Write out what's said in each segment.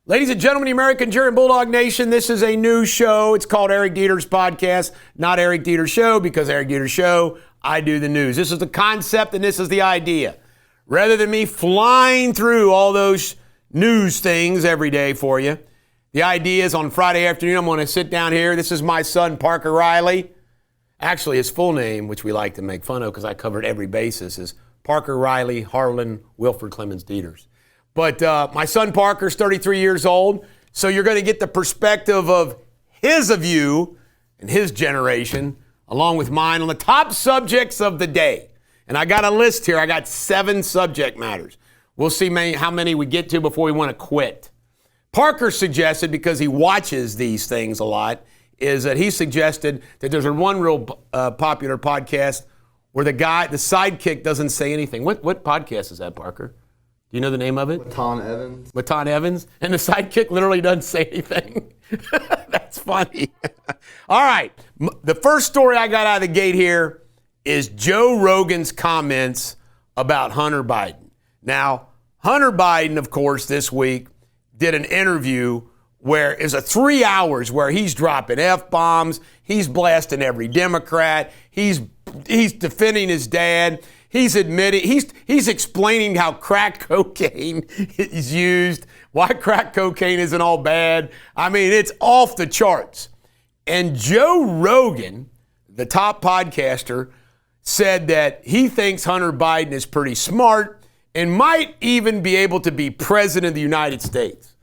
Ladies and gentlemen, the American German Bulldog Nation, this is a new show. It's called Eric Deters Podcast, not Eric Deters Show, because Eric Deters Show, I do the news. This is the concept and this is the idea. Rather than me flying through all those news things every day for you, the idea is on Friday afternoon, I'm going to sit down here. This is my son, Parker Riley. Actually, his full name, which we like to make fun of because I covered every basis, is Parker Riley Harlan Wilford Clemens Deters. But my son Parker's 33 years old, so you're going to get the perspective of his view and his generation, along with mine, on the top subjects of the day. And I got a list here. I got 7 subject matters. We'll see how many we get to before we want to quit. Parker suggested, because he watches these things a lot, is that he suggested that there's one real popular podcast where the sidekick doesn't say anything. What podcast is that, Parker? Do you know the name of it? Matan Evans. And the sidekick literally doesn't say anything. That's funny. All right. The first story I got out of the gate here is Joe Rogan's comments about Hunter Biden. Now, Hunter Biden, of course, this week did an interview where it's 3 hours where he's dropping F-bombs. He's blasting every Democrat. He's defending his dad. He's admitting, he's explaining how crack cocaine is used, why crack cocaine isn't all bad. I mean, it's off the charts. And Joe Rogan, the top podcaster, said that he thinks Hunter Biden is pretty smart and might even be able to be president of the United States.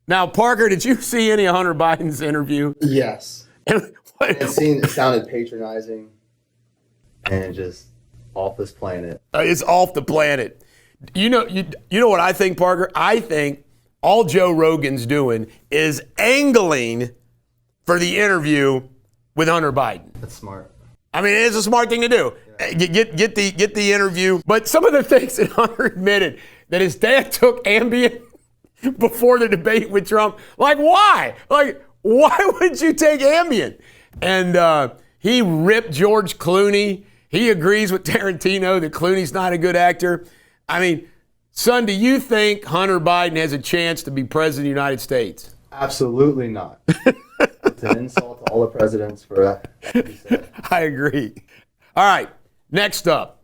Now, Parker, did you see any of Hunter Biden's interview? Yes. It sounded patronizing and just off this planet. It's off the planet. You know what I think, Parker? I think all Joe Rogan's doing is angling for the interview with Hunter Biden. That's smart. I mean, it's a smart thing to do. Yeah. Get the interview. But some of the things that Hunter admitted, that his dad took Ambien before the debate with Trump. Like, why? Like, why would you take Ambien? And he ripped George Clooney. He agrees with Tarantino that Clooney's not a good actor. I mean, son, do you think Hunter Biden has a chance to be president of the United States? Absolutely not. It's an insult to all the presidents for that. I agree. All right, next up,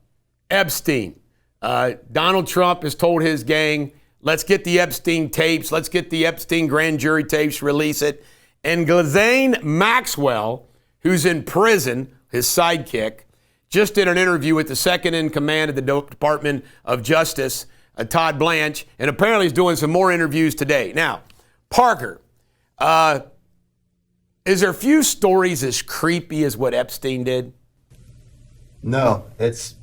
Epstein. Donald Trump has told his gang, let's get the Epstein tapes, let's get the Epstein grand jury tapes, release it. And Ghislaine Maxwell, who's in prison, his sidekick, just did an interview with the second in command of the Department of Justice, Todd Blanche, and apparently he's doing some more interviews today. Now, Parker, is there a few stories as creepy as what Epstein did? No, it's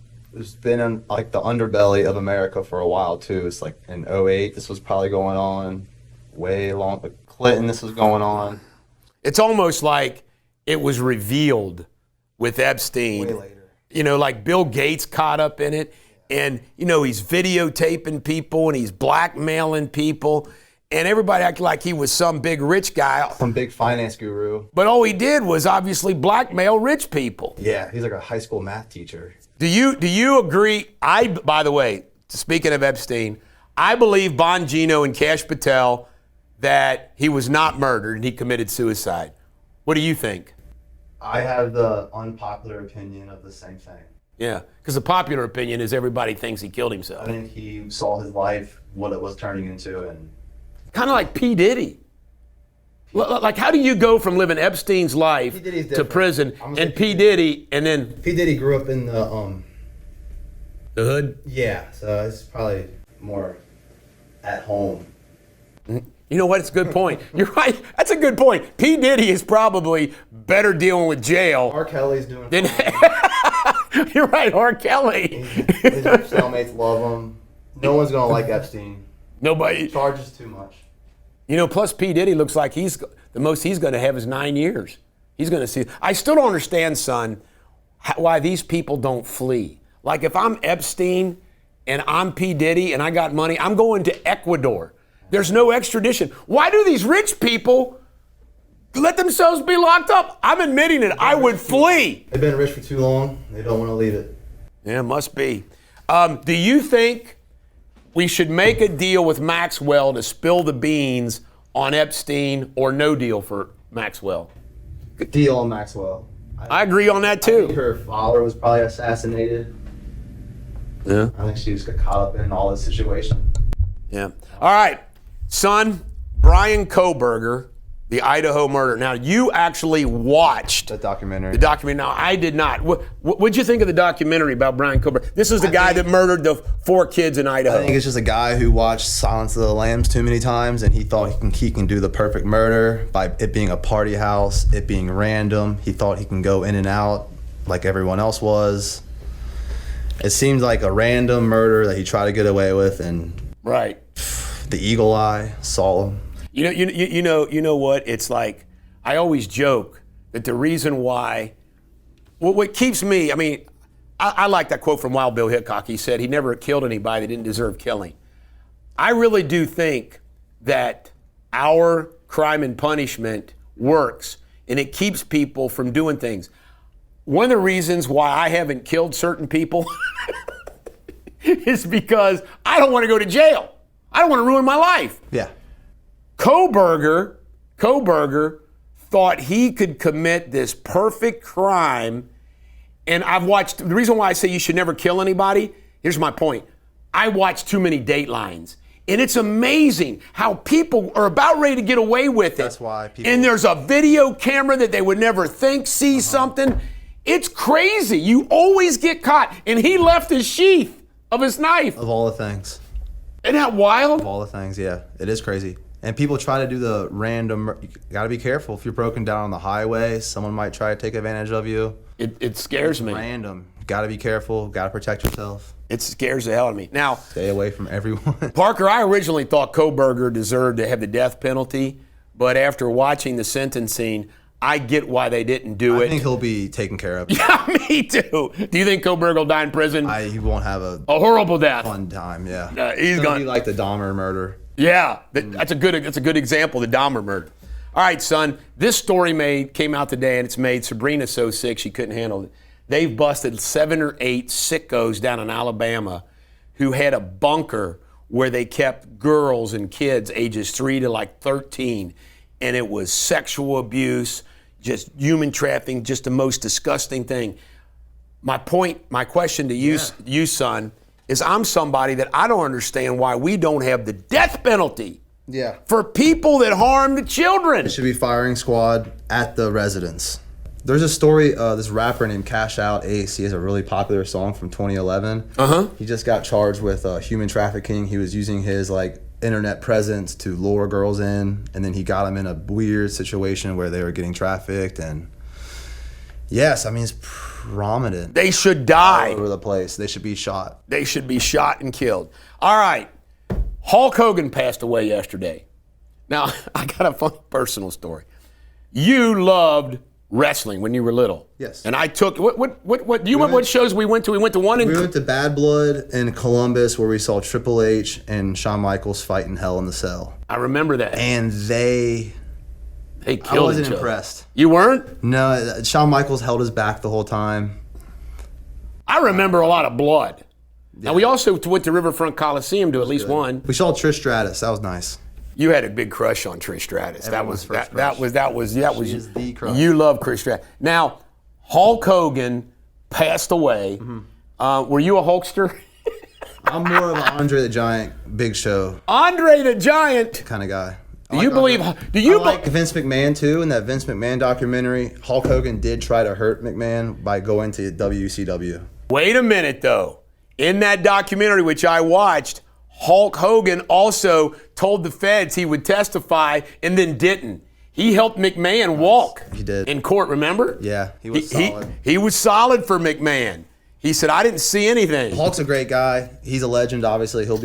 been in like the underbelly of America for a while too. It's like in '08, this was probably going on way long. With Clinton, this was going on. It's almost like it was revealed with Epstein. Way later. You know, like Bill Gates caught up in it, and, you know, he's videotaping people and he's blackmailing people, and everybody acted like he was some big rich guy. Some big finance guru. But all he did was obviously blackmail rich people. Yeah, he's like a high school math teacher. Do you agree? By the way, speaking of Epstein, I believe Bongino and Kash Patel that he was not murdered and he committed suicide. What do you think? I have the unpopular opinion of the same thing. Yeah, because the popular opinion is everybody thinks he killed himself. I think he saw his life, what it was turning into, and kind of like P. Diddy. Like, how do you go from living Epstein's life to prison and P. Diddy, and then P. Diddy grew up in the hood? Yeah, so it's probably more at home. You know what? It's a good point. You're right. That's a good point. P. Diddy is probably better dealing with jail. R. Kelly's doing fine. You're right, R. Kelly. His cellmates love him. No one's going to like Epstein. Nobody. Charges too much. You know, plus P. Diddy looks like the most he's going to have is 9 years. He's going to see. I still don't understand, son, why these people don't flee. Like, if I'm Epstein and I'm P. Diddy and I got money, I'm going to Ecuador. There's no extradition. Why do these rich people let themselves be locked up? I'm admitting it. I would flee. They've been rich for too long. They don't want to leave it. Yeah, must be. Do you think we should make a deal with Maxwell to spill the beans on Epstein, or no deal for Maxwell. Good deal on Maxwell. I agree on that I think too. her father was probably assassinated. Yeah. I think she just got caught up in all this situation. Yeah. All right, son, Brian Kohberger, the Idaho murder. Now, you actually watched The documentary. the documentary. Now, I did not. What'd you think of the documentary about Brian Kohberger? This is the guy that murdered the 4 kids in Idaho. I think it's just a guy who watched Silence of the Lambs too many times, and he thought he can do the perfect murder by it being a party house, it being random. He thought he can go in and out like everyone else was. It seemed like a random murder that he tried to get away with, and Right. the eagle eye saw him. You know what? It's like, I always joke that the reason why, what keeps me, I mean, I like that quote from Wild Bill Hickok. He said he never killed anybody that didn't deserve killing. I really do think that our crime and punishment works, and it keeps people from doing things. One of the reasons why I haven't killed certain people is because I don't want to go to jail. I don't want to ruin my life. Yeah. Kohberger thought he could commit this perfect crime, and I've watched, the reason why I say you should never kill anybody, here's my point. I watch too many Datelines, and it's amazing how people are about ready to get away with it. That's why people... And there's a video camera that they would never think sees something. It's crazy. You always get caught, and he left his sheath of his knife. Of all the things. Isn't that wild? Of all the things, yeah. It is crazy. And people try to do the random, you gotta be careful. If you're broken down on the highway, someone might try to take advantage of you. It scares me. Random. Gotta be careful, gotta protect yourself. It scares the hell out of me. Now, Stay away from everyone. Parker, I originally thought Kohberger deserved to have the death penalty, but after watching the sentencing, I get why they didn't do it. I think he'll be taken care of. Yeah, me too. Do you think Kohberger will die in prison? He won't have a horrible death. fun time, yeah. He's It's gonna be like the Dahmer murder. Yeah, that's a good example, the Dahmer murder. All right, son, this story came out today, and it's made Sabrina so sick she couldn't handle it. They've busted 7 or 8 sickos down in Alabama who had a bunker where they kept girls and kids ages 3 to like 13, and it was sexual abuse, just human trafficking, just the most disgusting thing. My question to you, son, is I'm somebody that I don't understand why we don't have the death penalty for people that harm the children. It should be firing squad at the residence. There's a story, this rapper named Cash Out Ace, he has a really popular song from 2011. He just got charged with human trafficking. He was using his internet presence to lure girls in, and then he got them in a weird situation where they were getting trafficked. And yes, I mean, it's prominent. They should die. All over the place. They should be shot. They should be shot and killed. All right. Hulk Hogan passed away yesterday. Now, I got a funny personal story. You loved wrestling when you were little. Yes. And I took, do you remember what shows we went to? We went to one in... We went to Bad Blood in Columbus where we saw Triple H and Shawn Michaels fight in Hell in the Cell. I remember that. And they killed I wasn't each other. impressed. You weren't? No, Shawn Michaels held his back the whole time. I remember a lot of blood. Yeah. Now, we also went to Riverfront Coliseum to at least one. We saw Trish Stratus. That was nice. You had a big crush on Trish Stratus. That was She is the crush. You love Trish Stratus. Now, Hulk Hogan passed away. Were you a Hulkster? I'm more of an Andre the Giant, Big Show Andre the Giant kind of guy. Do you believe? I like Vince McMahon too. In that Vince McMahon documentary, Hulk Hogan did try to hurt McMahon by going to WCW. Wait a minute, though. In that documentary, which I watched, Hulk Hogan also told the feds he would testify and then didn't. He helped McMahon walk. He did. In court, remember? Yeah, he was solid. He was solid for McMahon. He said, I didn't see anything. Hulk's a great guy. He's a legend, obviously. He'll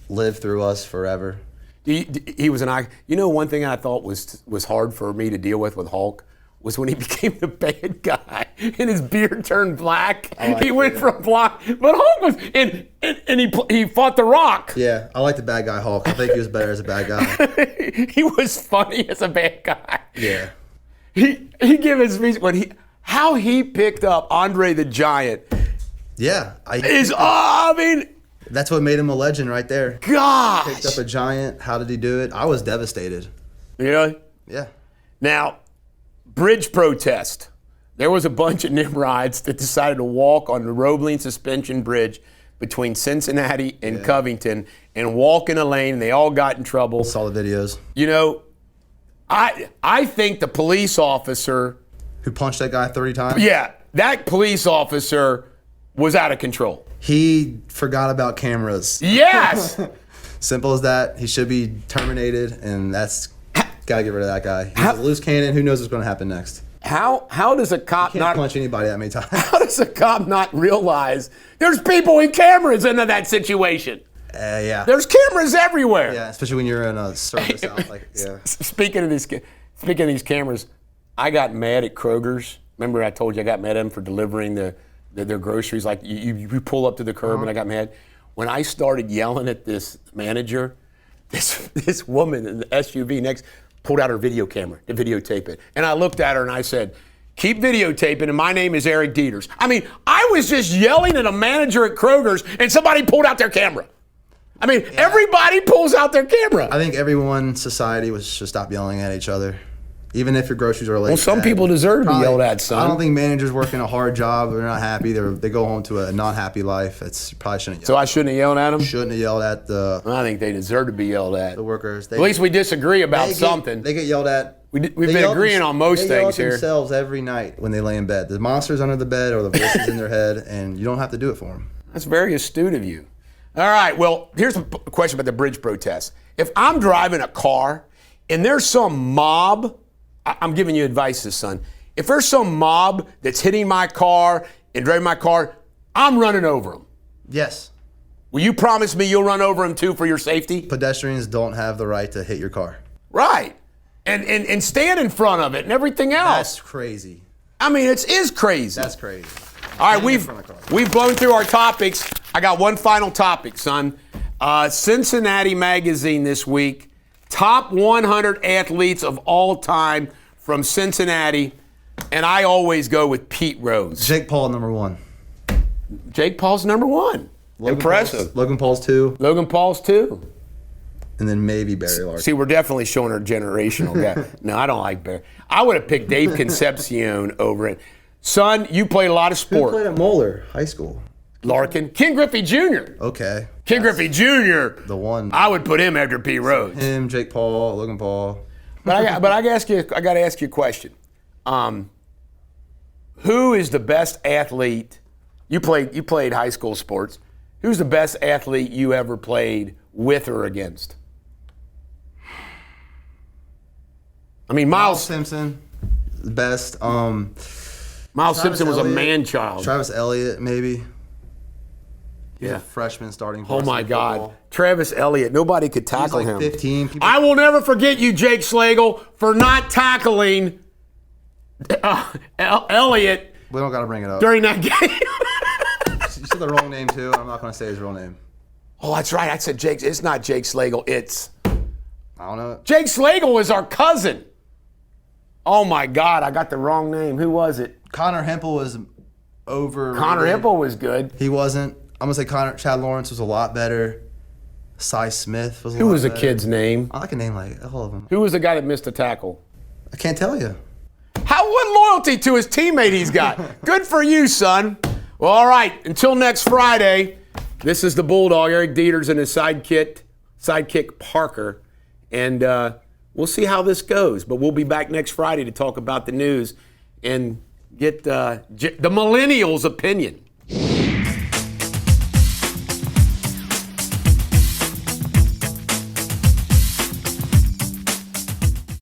live through us forever. He was an icon. You know, one thing I thought was hard for me to deal with Hulk was when he became the bad guy and his beard turned black. He went from black, but Hulk was and he fought The Rock. Yeah, I like the bad guy Hulk. I think he was better as a bad guy. He was funny as a bad guy. Yeah. He gave his speech how he picked up Andre the Giant. Yeah, I mean, That's what made him a legend right there. Gosh. Picked up a giant. How did he do it? I was devastated. Really? Yeah. Now, bridge protest. There was a bunch of Nimrods that decided to walk on the Roebling Suspension Bridge between Cincinnati and Covington and walk in a lane, and they all got in trouble. Saw the videos. You know, I think the police officer Who punched that guy 30 times? Yeah, that police officer was out of control. He forgot about cameras. Yes. Simple as that. He should be terminated, and that's got to get rid of that guy. He's a loose cannon. Who knows what's going to happen next? How does a cop Can't punch anybody that many times. How does a cop not realize there's people with cameras into that situation? Yeah. There's cameras everywhere. Yeah, especially when you're in a circus out. Speaking of these cameras, I got mad at Kroger's. Remember I told you I got mad at them for delivering their groceries. Like you pull up to the curb and I got mad. When I started yelling at this manager, this woman in the SUV next pulled out her video camera to videotape it. And I looked at her and I said, keep videotaping, and my name is Eric Deters. I mean, I was just yelling at a manager at Kroger's and somebody pulled out their camera. I mean, everybody pulls out their camera. I think everyone, society, should stop yelling at each other. Even if your groceries are late. Well, some people deserve to be yelled at, son. I don't think managers working a hard job, they're not happy, they go home to a not happy life. Probably shouldn't yell. So I shouldn't have yelled at them? Shouldn't have yelled at I think they deserve to be yelled at. the workers. At least we disagree about something. They get yelled at. We've been agreeing on most they yell things at here. themselves every night when they lay in bed. The monster's under the bed or the voices in their head, and you don't have to do it for them. That's very astute of you. All right, well, here's a question about the bridge protest. If I'm driving a car and there's some mob, I'm giving you advice, son. If there's some mob that's hitting my car and driving my car, I'm running over them. Yes. Will you promise me you'll run over them too for your safety? Pedestrians don't have the right to hit your car. Right. And stand in front of it and everything else. That's crazy. I mean, it is crazy. That's crazy. All right, we've blown through our topics. I got one final topic, son. Cincinnati Magazine this week, top 100 athletes of all time from Cincinnati, and I always go with Pete Rose. Jake Paul, number 1. Jake Paul's number 1. Impressive. Logan Paul's 2. Logan Paul's 2. And then maybe Barry Larkin. See, we're definitely showing our generational guy. No, I don't like Barry. I would have picked Dave Concepcion over it. Son, you played a lot of sport. Who played at Moeller High School? Larkin. Ken Griffey Jr. Okay. Ken Griffey Jr. The one. I would put him after Pete Rose. Him, Jake Paul, Logan Paul. But I got to ask you a question. Who is the best athlete? You played high school sports. Who's the best athlete you ever played with or against? I mean, Miles Simpson, the best. Miles Simpson was a man-child. Travis Elliott, maybe. Yeah. Freshman starting. Oh my God, football. Travis Elliott. Nobody could tackle He's him. 15. I will never forget you, Jake Slagle, for not tackling Elliott. We don't got to bring it up. During that game. You said the wrong name too. I'm not going to say his real name. Oh, that's right. I said Jake. It's not Jake Slagle. It's I don't know. Jake Slagle is our cousin. Oh my God, I got the wrong name. Who was it? Connor Hempel was over. Connor Hempel was good. He wasn't. I'm gonna say Chad Lawrence was a lot better. Cy Smith was a lot better. Who was the kid's name? I like a name like all of them. Who was the guy that missed a tackle? I can't tell you. What loyalty to his teammate he's got. Good for you, son. Well, all right. Until next Friday, this is the Bulldog, Eric Deters, and his sidekick Parker. And we'll see how this goes. But we'll be back next Friday to talk about the news and get the millennials' opinion.